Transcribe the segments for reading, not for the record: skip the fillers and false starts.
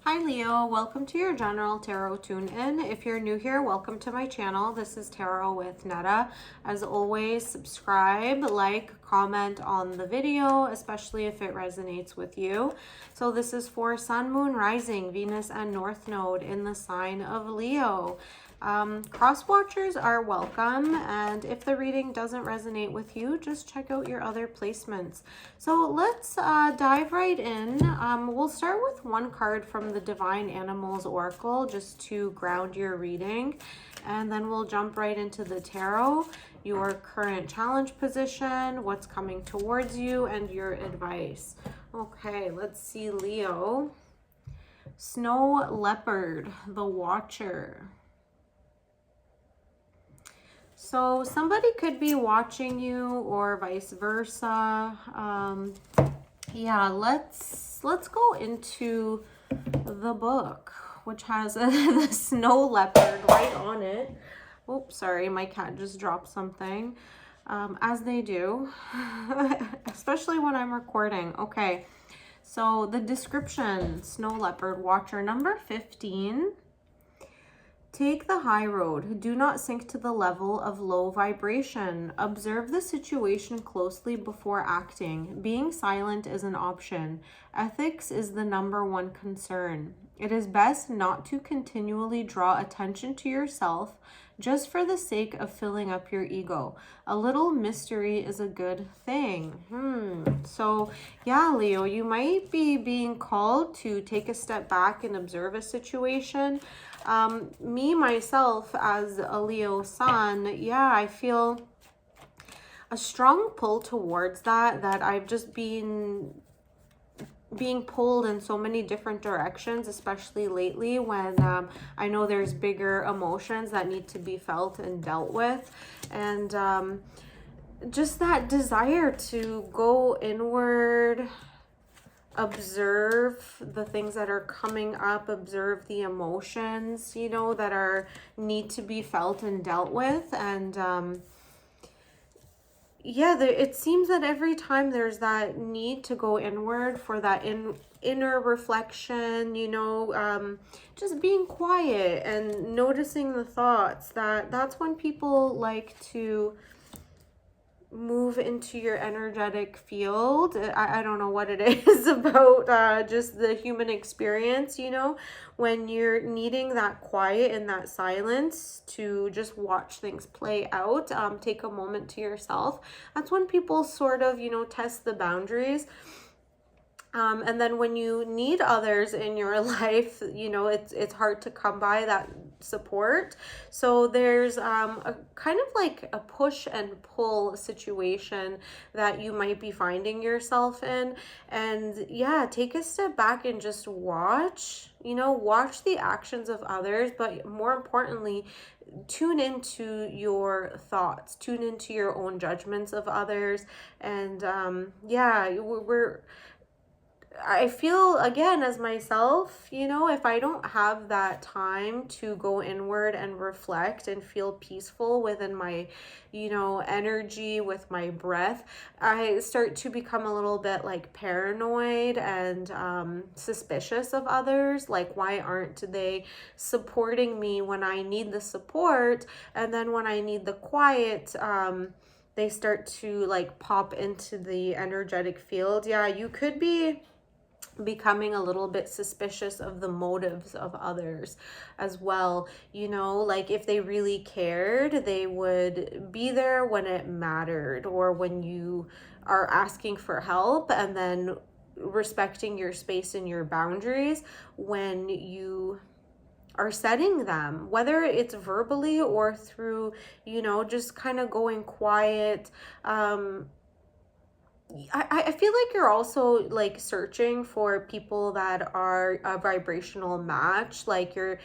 Hi Leo, welcome to your general tarot tune-in. If you're new here, welcome to my channel. This is Tarot with Netta. As always, subscribe, like, comment on the video, especially if it resonates with you. So this is for Sun, Moon, Rising, Venus, and North Node in the sign of Leo. Cross watchers are welcome, and if the reading doesn't resonate with you, just check out your other placements. So let's dive right in. We'll start with one card from the Divine Animals Oracle just to ground your reading, and then we'll jump right into the tarot, your current challenge position, what's coming towards you, and your advice. Okay, let's see, Leo. Snow Leopard, the Watcher. So somebody could be watching you or vice versa. Yeah, let's go into the book, which has the snow leopard right on it. Oops, sorry, my cat just dropped something, as they do, especially when I'm recording. Okay, so the description, snow leopard watcher number 15. Take the high road. Do not sink to the level of low vibration. Observe the situation closely before acting. Being silent is an option. Ethics is the #1 concern. It is best not to continually draw attention to yourself just for the sake of filling up your ego. A little mystery is a good thing. So yeah, Leo, you might be being called to take a step back and observe a situation. Me, myself, as a Leo sun, yeah, I feel a strong pull towards that I've just been being pulled in so many different directions, especially lately when I know there's bigger emotions that need to be felt and dealt with. And just that desire to go inward, observe the things that are coming up, observe the emotions, you know, that are need to be felt and dealt with. And yeah, it seems that every time there's that need to go inward for that inner reflection, you know, just being quiet and noticing the thoughts, that's when people like to move into your energetic field. I don't know what it is about just the human experience, you know, when you're needing that quiet and that silence to just watch things play out, take a moment to yourself. That's when people sort of, you know, test the boundaries. And then when you need others in your life, you know, it's hard to come by that support. So there's a kind of like a push and pull situation that you might be finding yourself in. And yeah, take a step back and just watch, you know, watch the actions of others, but more importantly, tune into your thoughts, tune into your own judgments of others. And yeah, I feel, again, as myself, you know, if I don't have that time to go inward and reflect and feel peaceful within my, you know, energy, with my breath, I start to become a little bit like paranoid and suspicious of others. Like, why aren't they supporting me when I need the support? And then when I need the quiet, they start to like pop into the energetic field. Yeah, you could be becoming a little bit suspicious of the motives of others as well. You know, like if they really cared, they would be there when it mattered, or when you are asking for help, and then respecting your space and your boundaries when you are setting them, whether it's verbally or through, you know, just kind of going quiet. I feel like you're also like searching for people that are a vibrational match, like you're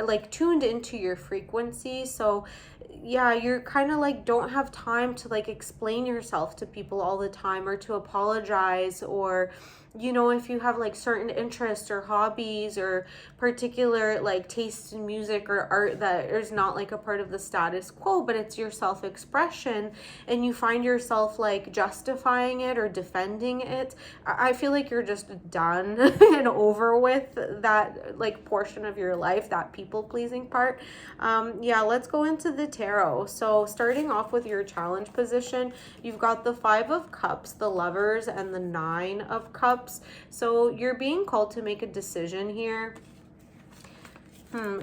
like tuned into your frequency. So yeah, you're kind of like don't have time to like explain yourself to people all the time, or to apologize, or you know, if you have like certain interests or hobbies or particular like tastes in music or art that is not like a part of the status quo, but it's your self-expression, and you find yourself like justifying it or defending it, I feel like you're just done and over with that like portion of your life, that people pleasing part. Yeah, let's go into the tarot. So starting off with your challenge position, you've got the Five of Cups, the Lovers, and the Nine of Cups. So you're being called to make a decision here.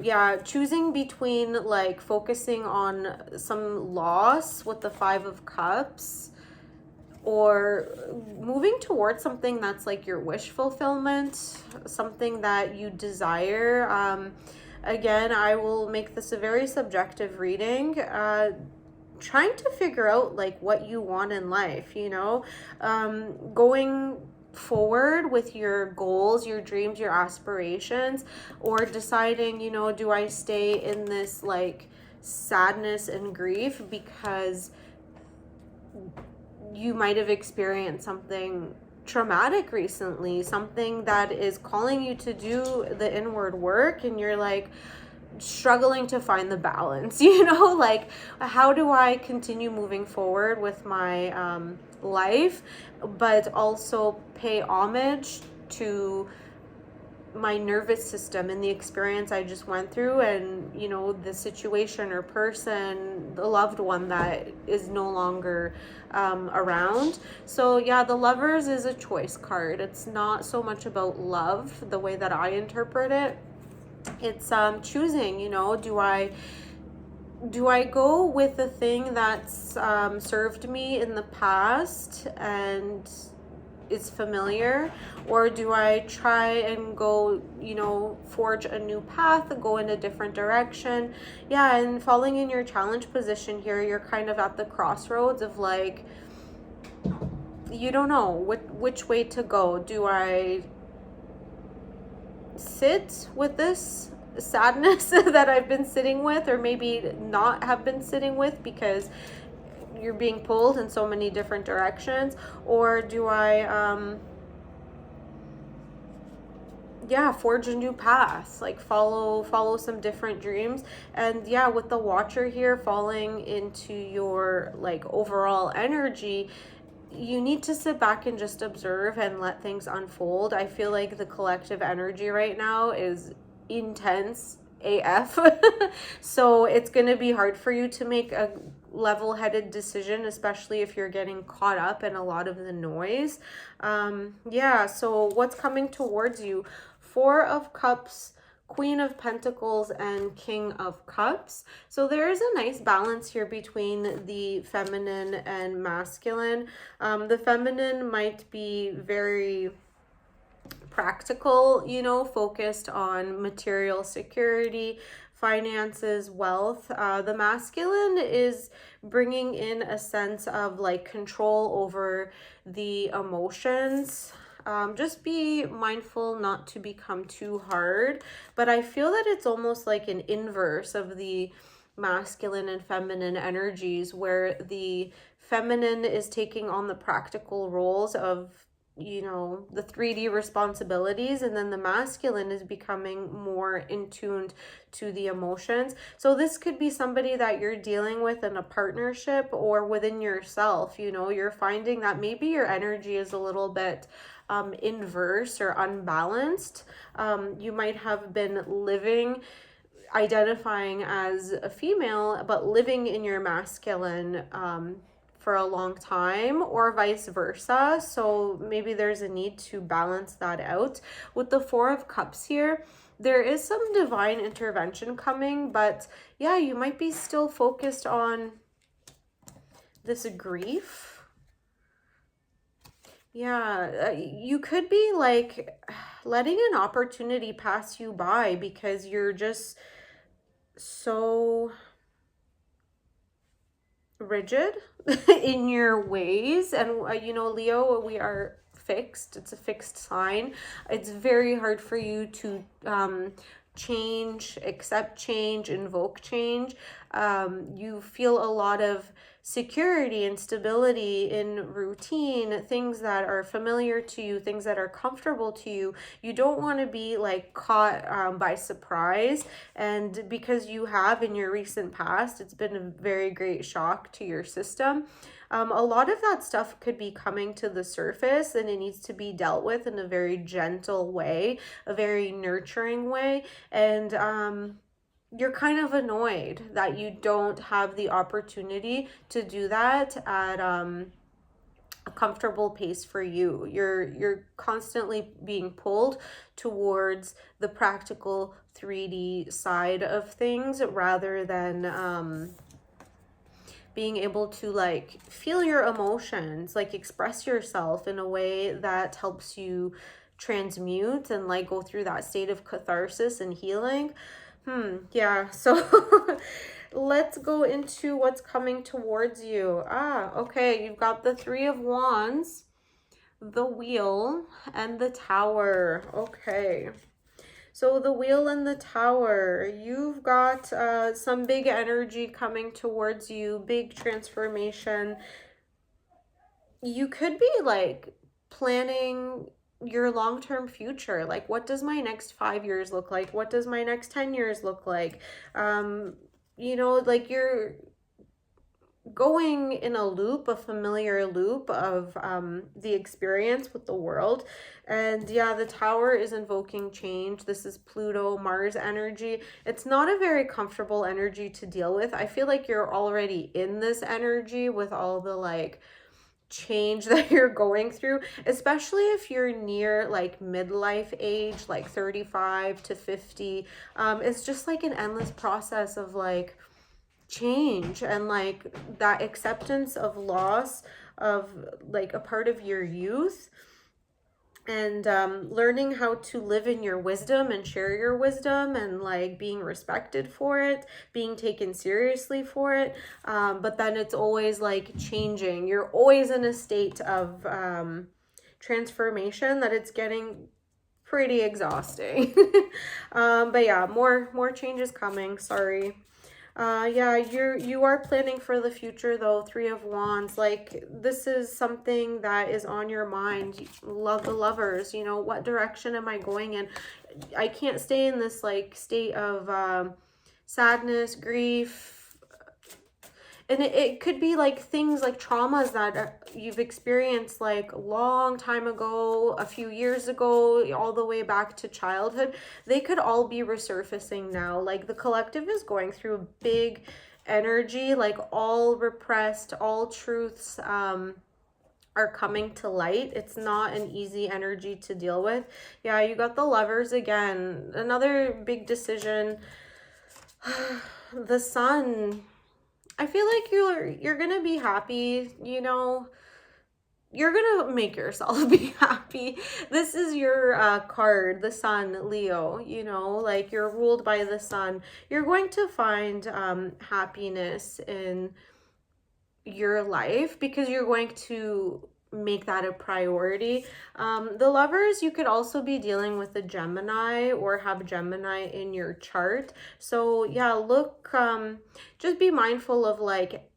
Yeah, choosing between like focusing on some loss with the Five of Cups, or moving towards something that's like your wish fulfillment, something that you desire. Again, I will make this a very subjective reading. Trying to figure out like what you want in life, you know, going forward with your goals, your dreams, your aspirations, or deciding, you know, do I stay in this like sadness and grief because you might have experienced something traumatic recently, something that is calling you to do the inward work, and you're like struggling to find the balance, you know, like how do I continue moving forward with my life, but also pay homage to my nervous system and the experience I just went through, and you know, the situation or person, the loved one that is no longer around. So yeah, the Lovers is a choice card. It's not so much about love the way that I interpret it. It's choosing, you know, do I go with the thing that's served me in the past and is familiar, or do I try and go, you know, forge a new path, go in a different direction? Yeah, and falling in your challenge position here, you're kind of at the crossroads of like, you don't know which way to go. Do I sit with this sadness that I've been sitting with, or maybe not have been sitting with because you're being pulled in so many different directions, or do I yeah, forge a new path, like follow some different dreams? And yeah, with the Watcher here falling into your like overall energy, you need to sit back and just observe and let things unfold. I feel like the collective energy right now is intense AF. So it's going to be hard for you to make a level-headed decision, especially if you're getting caught up in a lot of the noise. Yeah, so what's coming towards you? Four of Cups, Queen of Pentacles, and King of Cups. So there is a nice balance here between the feminine and masculine. The feminine might be very practical, you know, focused on material security, finances, wealth. The masculine is bringing in a sense of like control over the emotions. Just be mindful not to become too hard, but I feel that it's almost like an inverse of the masculine and feminine energies, where the feminine is taking on the practical roles of, you know, the 3D responsibilities, and then the masculine is becoming more in tuned to the emotions. So this could be somebody that you're dealing with in a partnership or within yourself. You know, you're finding that maybe your energy is a little bit inverse or unbalanced. You might have been identifying as a female but living in your masculine for a long time, or vice versa. So maybe there's a need to balance that out. With the Four of Cups here, there is some divine intervention coming, but yeah, you might be still focused on this grief. Yeah, you could be like letting an opportunity pass you by because you're just so rigid in your ways. And you know, Leo, we are fixed. It's a fixed sign. It's very hard for you to change, accept change, invoke change. You feel a lot of security and stability in routine, things that are familiar to you, things that are comfortable to you. You don't want to be like caught by surprise. And because you have in your recent past, it's been a very great shock to your system. A lot of that stuff could be coming to the surface, and it needs to be dealt with in a very gentle way, a very nurturing way. And you're kind of annoyed that you don't have the opportunity to do that at a comfortable pace for you. You're constantly being pulled towards the practical 3D side of things rather than being able to like feel your emotions, like express yourself in a way that helps you transmute and like go through that state of catharsis and healing. Yeah, so let's go into what's coming towards you. Okay, you've got the Three of Wands, the Wheel, and the Tower. Okay. So the Wheel and the Tower, you've got some big energy coming towards you, big transformation. You could be like planning your long-term future. Like, what does my next 5 years look like? What does my next 10 years look like? Like you're going in a loop, a familiar loop of the experience with the world. And yeah, the Tower is invoking change. This is Pluto, Mars energy. It's not a very comfortable energy to deal with. I feel like you're already in this energy with all the like change that you're going through, especially if you're near like midlife age, like 35 to 50. It's just like an endless process of like change and like that acceptance of loss of like a part of your youth, and learning how to live in your wisdom and share your wisdom, and like being respected for it, being taken seriously for it. But then it's always like changing. You're always in a state of transformation that it's getting pretty exhausting. But yeah, more changes coming. Sorry. Yeah, you are planning for the future though. Three of Wands, like this is something that is on your mind. Love the Lovers, what direction am I going in? I can't stay in this like state of sadness, grief. And it could be like things like traumas that you've experienced like a long time ago, a few years ago, all the way back to childhood. They could all be resurfacing now. Like the collective is going through a big energy, like all repressed, all truths are coming to light. It's not an easy energy to deal with. Yeah, you got the Lovers again. Another big decision. The Sun. I feel like you're gonna be happy, you're gonna make yourself be happy. This is your card, the Sun, Leo, like you're ruled by the Sun. You're going to find happiness in your life because you're going to make that a priority. The Lovers, you could also be dealing with a Gemini or have Gemini in your chart. So yeah, look, just be mindful of like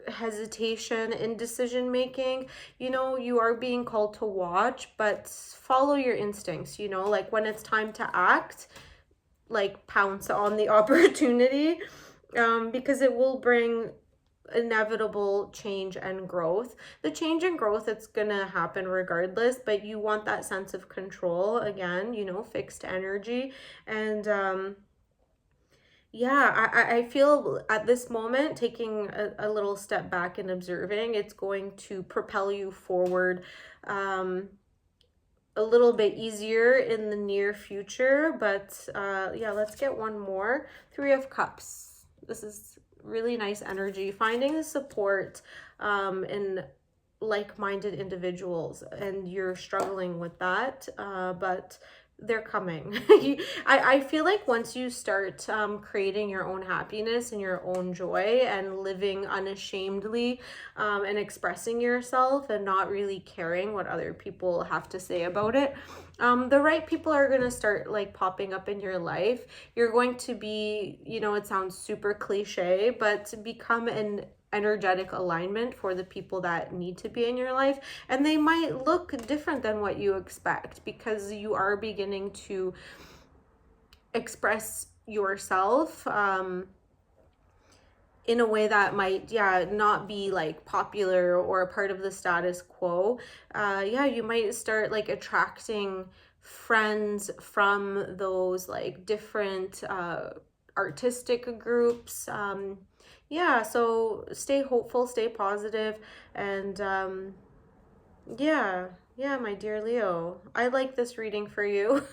hesitation in decision making. You are being called to watch, but follow your instincts. Like when it's time to act, like pounce on the opportunity, because it will bring inevitable change and growth. The change and growth, it's gonna happen regardless, but you want that sense of control again, fixed energy. And yeah, I feel at this moment taking a little step back and observing, it's going to propel you forward a little bit easier in the near future. But yeah, let's get one more. Three of Cups. This is really nice energy, finding the support in like-minded individuals, and you're struggling with that, but they're coming. I feel like once you start creating your own happiness and your own joy and living unashamedly and expressing yourself and not really caring what other people have to say about it, the right people are going to start like popping up in your life. You're going to be, you know, it sounds super cliche, but to become an energetic alignment for the people that need to be in your life, and they might look different than what you expect because you are beginning to express yourself in a way that might not be like popular or a part of the status quo. You might start like attracting friends from those like different artistic groups. So stay hopeful, stay positive, and my dear Leo, I like this reading for you.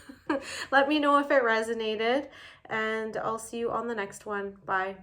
Let me know if it resonated, and I'll see you on the next one. Bye.